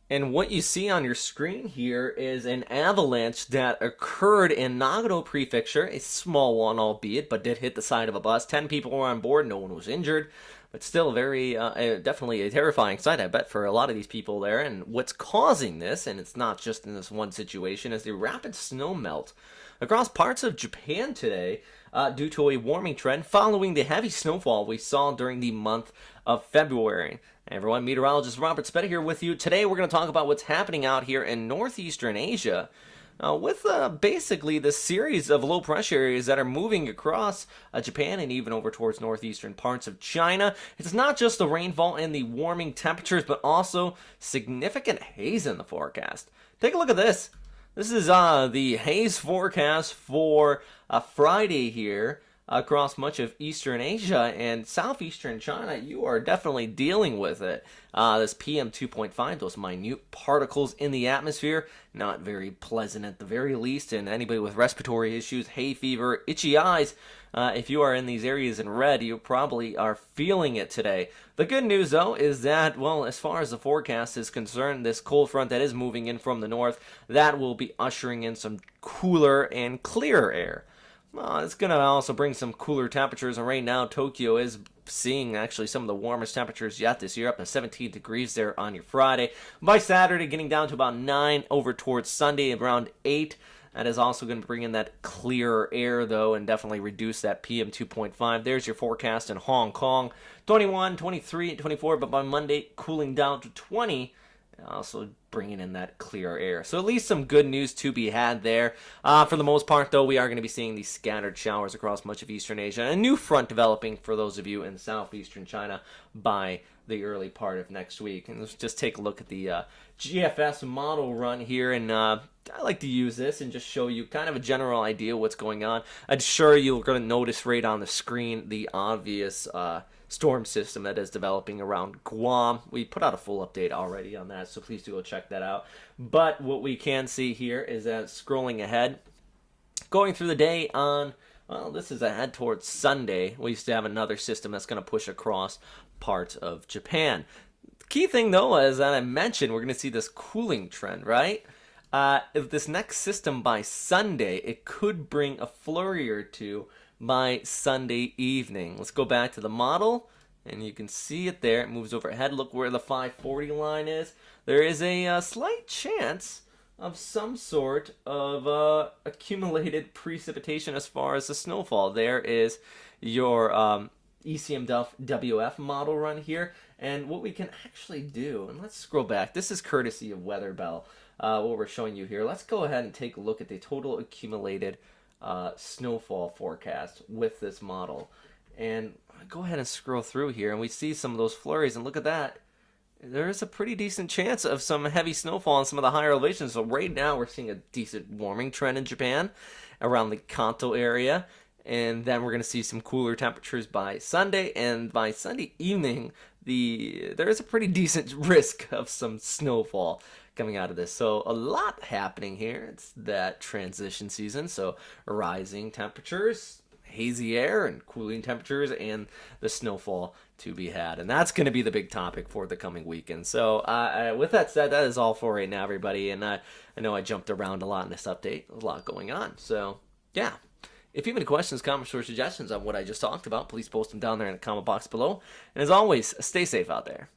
And what you see on your screen here is an avalanche that occurred in Nagano Prefecture, a small one albeit, but did hit the side of a bus. 10 people were on board, no one was injured, but still definitely a terrifying sight, I bet, for a lot of these people there. And what's causing this, and it's not just in this one situation, is the rapid snow melt across parts of Japan today due to a warming trend following the heavy snowfall we saw during the month of February. Hey everyone, meteorologist Robert Spetta here with you. Today we're going to talk about what's happening out here in northeastern Asia with basically the series of low pressure areas that are moving across Japan and even over towards northeastern parts of China. It's not just the rainfall and the warming temperatures, but also significant haze in the forecast. Take a look at this. This is the haze forecast for Friday here across much of Eastern Asia and Southeastern China. You are definitely dealing with it. This PM 2.5, those minute particles in the atmosphere, not very pleasant at the very least. And anybody with respiratory issues, hay fever, itchy eyes, if you are in these areas in red, you probably are feeling it today. The good news, though, is that, well, as far as the forecast is concerned, this cold front that is moving in from the north, that will be ushering in some cooler and clearer air. It's going to also bring some cooler temperatures, and right now Tokyo is seeing actually some of the warmest temperatures yet this year, up to 17 degrees there on your Friday. By Saturday, getting down to about 9 over towards Sunday, around 8. That is also going to bring in that clearer air, though, and definitely reduce that PM 2.5. There's your forecast in Hong Kong, 21, 23, 24, but by Monday, cooling down to 20. Also bringing in that clear air. So at least some good news to be had there. For the most part, though, we are going to be seeing these scattered showers across much of Eastern Asia. A new front developing for those of you in southeastern China by the early part of next week. And let's just take a look at the GFS model run here. And I like to use this and just show you kind of a general idea of what's going on. I'm sure you're going to notice right on the screen the obvious storm system that is developing around Guam. We put out a full update already on that, so please do go check that out. But what we can see here is that scrolling ahead, going through the day on, well, this is ahead towards Sunday. We used to have another system that's going to push across parts of Japan. The key thing, though, as I mentioned, we're going to see this cooling trend, right? If this next system by Sunday, it could bring a flurry or two by Sunday evening. Let's go back to the model, and you can see it there. It moves overhead. Look where the 540 line is. There is a slight chance of some sort of accumulated precipitation as far as the snowfall. There is your ECMWF model run here, and what we can actually do, and let's scroll back. This is courtesy of WeatherBell, what we're showing you here. Let's go ahead and take a look at the total accumulated snowfall forecast with this model, and go ahead and scroll through here, and we see some of those flurries, and look at that. There's a pretty decent chance of some heavy snowfall in some of the higher elevations. So right now we're seeing a decent warming trend in Japan around the Kanto area, and then we're going to see some cooler temperatures by Sunday, and by Sunday evening there is a pretty decent risk of some snowfall coming out of this. So a lot happening here. It's that transition season, so rising temperatures, hazy air, and cooling temperatures, and the snowfall to be had. And that's going to be the big topic for the coming weekend. So with that said, that is all for right now, everybody. And I know I jumped around a lot in this update. A lot going on. So yeah. If you have any questions, comments, or suggestions on what I just talked about, please post them down there in the comment box below. And as always, stay safe out there.